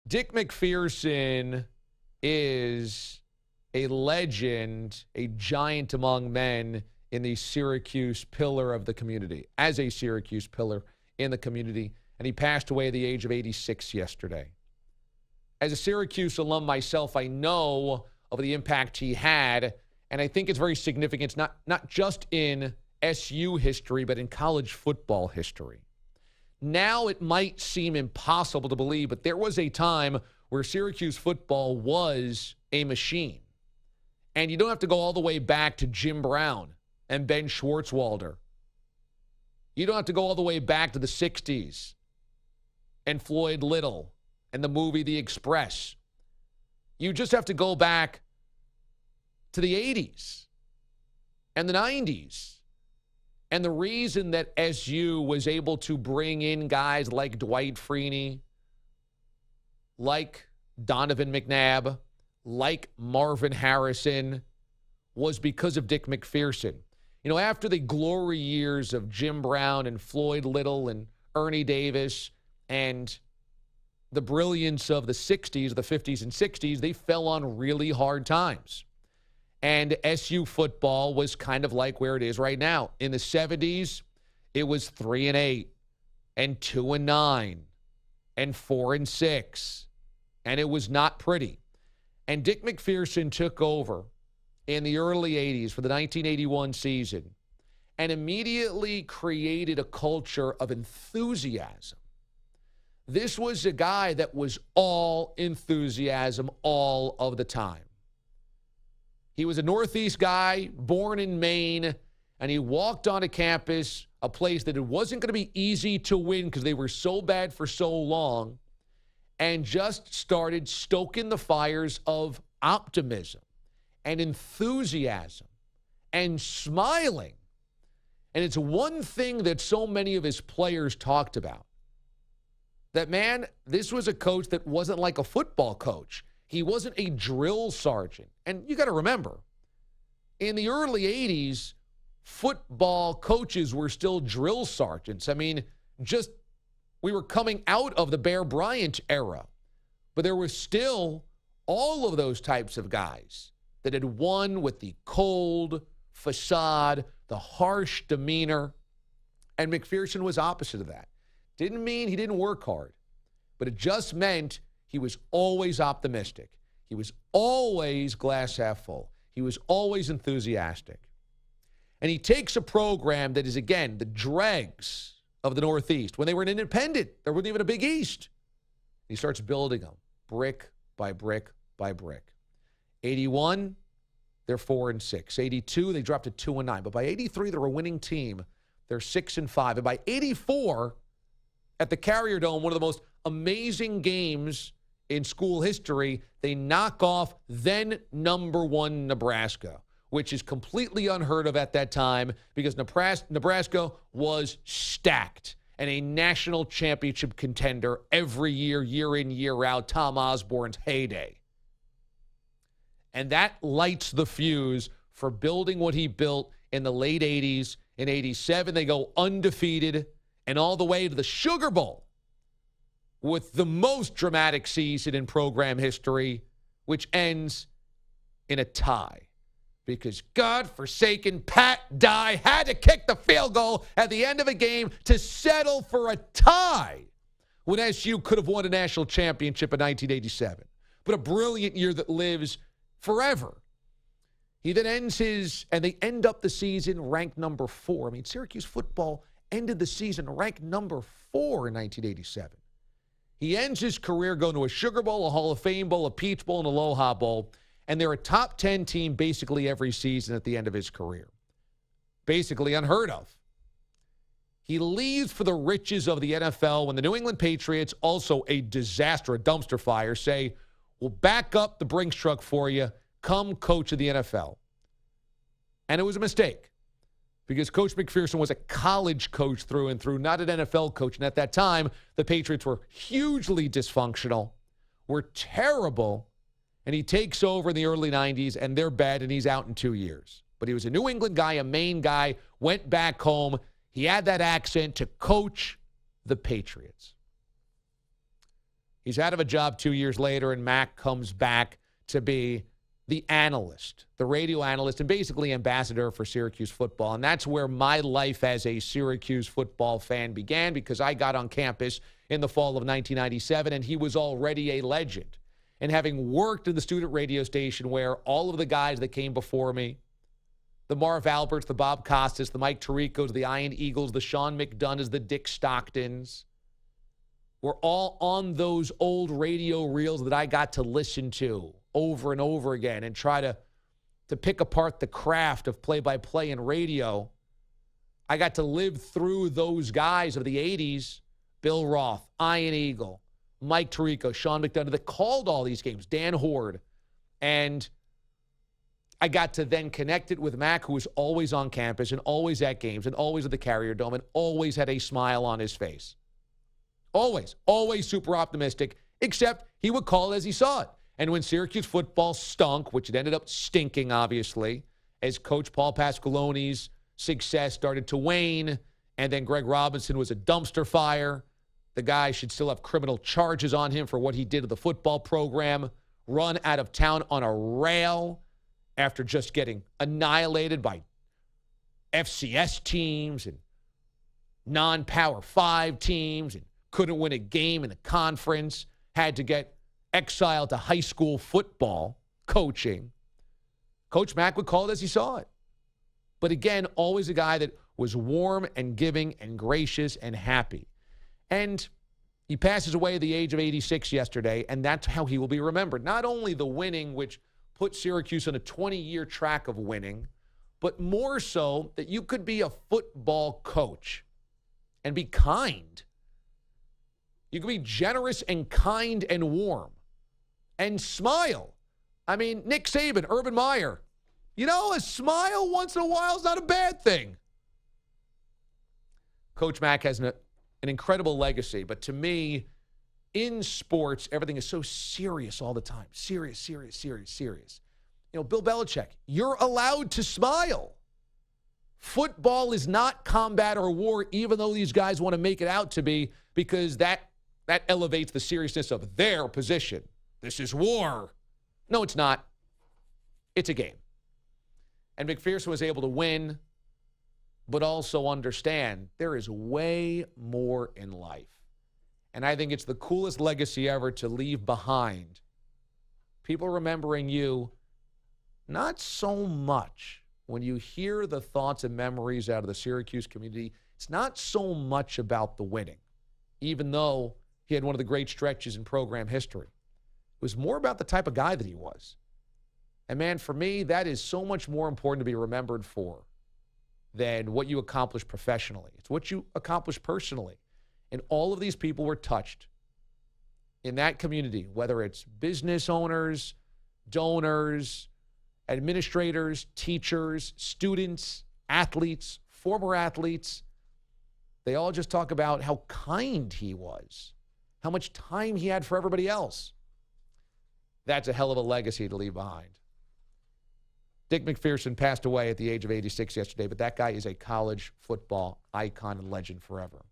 Dick MacPherson is a legend, a giant among men in the Syracuse pillar of the community, as a Syracuse pillar in the community, and he passed away at the age of 86 yesterday. As a Syracuse alum myself, I know of the impact he had, and I think it's very significant, not just in SU history, but in college football history. Now it might seem impossible to believe, but there was a time where Syracuse football was a machine. And you don't have to go all the way back to Jim Brown and Ben Schwartzwalder. You don't have to go all the way back to the 60s and Floyd Little and the movie The Express. You just have to go back to the 80s and the 90s. And the reason that SU was able to bring in guys like Dwight Freeney, like Donovan McNabb, like Marvin Harrison, was because of Dick MacPherson. You know, after the glory years of Jim Brown and Floyd Little and Ernie Davis and the brilliance of the 60s, the 50s and 60s, they fell on really hard times. And SU football was kind of like where it is right now. In the 70s, it was 3-8 and 2-9 and 4-6. And it was not pretty. And Dick MacPherson took over in the early 80s for the 1981 season and immediately created a culture of enthusiasm. This was a guy that was all enthusiasm all of the time. He was a Northeast guy, born in Maine, and he walked onto campus, a place that it wasn't going to be easy to win because they were so bad for so long, and just started stoking the fires of optimism and enthusiasm and smiling. And it's one thing that so many of his players talked about. That, man, this was a coach that wasn't like a football coach. He wasn't a drill sergeant. And you got to remember, in the early 80s, football coaches were still drill sergeants. I mean, we were coming out of the Bear Bryant era. But there was still all of those types of guys that had won with the cold facade, the harsh demeanor. And MacPherson was opposite of that. Didn't mean he didn't work hard, but it just meant he was always optimistic. He was always glass half full. He was always enthusiastic. And he takes a program that is, again, the dregs of the Northeast. When they were an independent, there wasn't even a Big East. He starts building them brick by brick by brick. 81, they're 4-6. 82, they dropped to 2-9. But by 83, they're a winning team. They're 6-5. And by 84, at the Carrier Dome, one of the most amazing games in school history, they knock off then number 1 Nebraska, which is completely unheard of at that time because Nebraska was stacked and a national championship contender every year, year in, year out, Tom Osborne's heyday. And that lights the fuse for building what he built in the late 80s. In 87, they go undefeated and all the way to the Sugar Bowl with the most dramatic season in program history, which ends in a tie. Because God-forsaken Pat Dye had to kick the field goal at the end of a game to settle for a tie when SU could have won a national championship in 1987. But a brilliant year that lives forever. He then and they end up the season ranked number 4. I mean, Syracuse football ended the season ranked number 4 in 1987. He ends his career going to a Sugar Bowl, a Hall of Fame Bowl, a Peach Bowl, and a Aloha Bowl. And they're a top 10 team basically every season at the end of his career. Basically unheard of. He leaves for the riches of the NFL when the New England Patriots, also a disaster, a dumpster fire, say, we'll back up the Brinks truck for you. Come coach of the NFL. And it was a mistake because Coach MacPherson was a college coach through and through, not an NFL coach. And at that time, the Patriots were hugely dysfunctional, were terrible, and he takes over in the early 90s, and they're bad, and he's out in 2 years. But he was a New England guy, a Maine guy, went back home. He had that accent to coach the Patriots. He's out of a job 2 years later, and Mac comes back to be the analyst, the radio analyst, and basically ambassador for Syracuse football. And that's where my life as a Syracuse football fan began, because I got on campus in the fall of 1997, and he was already a legend. And having worked in the student radio station where all of the guys that came before me, the Marv Alberts, the Bob Costas, the Mike Tiricos, the Ian Eagles, the Sean McDonoughs, the Dick Stocktons, were all on those old radio reels that I got to listen to over and over again and try to pick apart the craft of play-by-play and radio. I got to live through those guys of the 80s, Bill Roth, Ian Eagle, Mike Tirico, Sean McDonough, that called all these games, Dan Horde. And I got to then connect it with Mac, who was always on campus and always at games and always at the Carrier Dome and always had a smile on his face. Always super optimistic, except he would call it as he saw it. And when Syracuse football stunk, which it ended up stinking, obviously, as Coach Paul Pasqualoni's success started to wane, and then Greg Robinson was a dumpster fire. The guy should still have criminal charges on him for what he did to the football program, run out of town on a rail after just getting annihilated by FCS teams and non-Power 5 teams, and couldn't win a game in the conference, had to get exiled to high school football coaching. Coach Mack would call it as he saw it. But again, always a guy that was warm and giving and gracious and happy. And he passes away at the age of 86 yesterday, and that's how he will be remembered. Not only the winning, which put Syracuse on a 20-year track of winning, but more so that you could be a football coach and be kind. You could be generous and kind and warm and smile. I mean, Nick Saban, Urban Meyer, a smile once in a while is not a bad thing. Coach Mack has an incredible legacy, but to me, in sports, everything is so serious all the time. Serious. Bill Belichick, you're allowed to smile. Football is not combat or war, even though these guys want to make it out to be, because that elevates the seriousness of their position. This is war. No, it's not. It's a game. And MacPherson was able to win, but also understand there is way more in life. And I think it's the coolest legacy ever to leave behind. People remembering you, not so much when you hear the thoughts and memories out of the Syracuse community, it's not so much about the winning, even though he had one of the great stretches in program history. It was more about the type of guy that he was. And man, for me, that is so much more important to be remembered for than what you accomplished professionally. It's what you accomplished personally. And all of these people were touched in that community, whether it's business owners, donors, administrators, teachers, students, athletes, former athletes. They all just talk about how kind he was, how much time he had for everybody else. That's a hell of a legacy to leave behind. Dick MacPherson passed away at the age of 86 yesterday, but that guy is a college football icon and legend forever.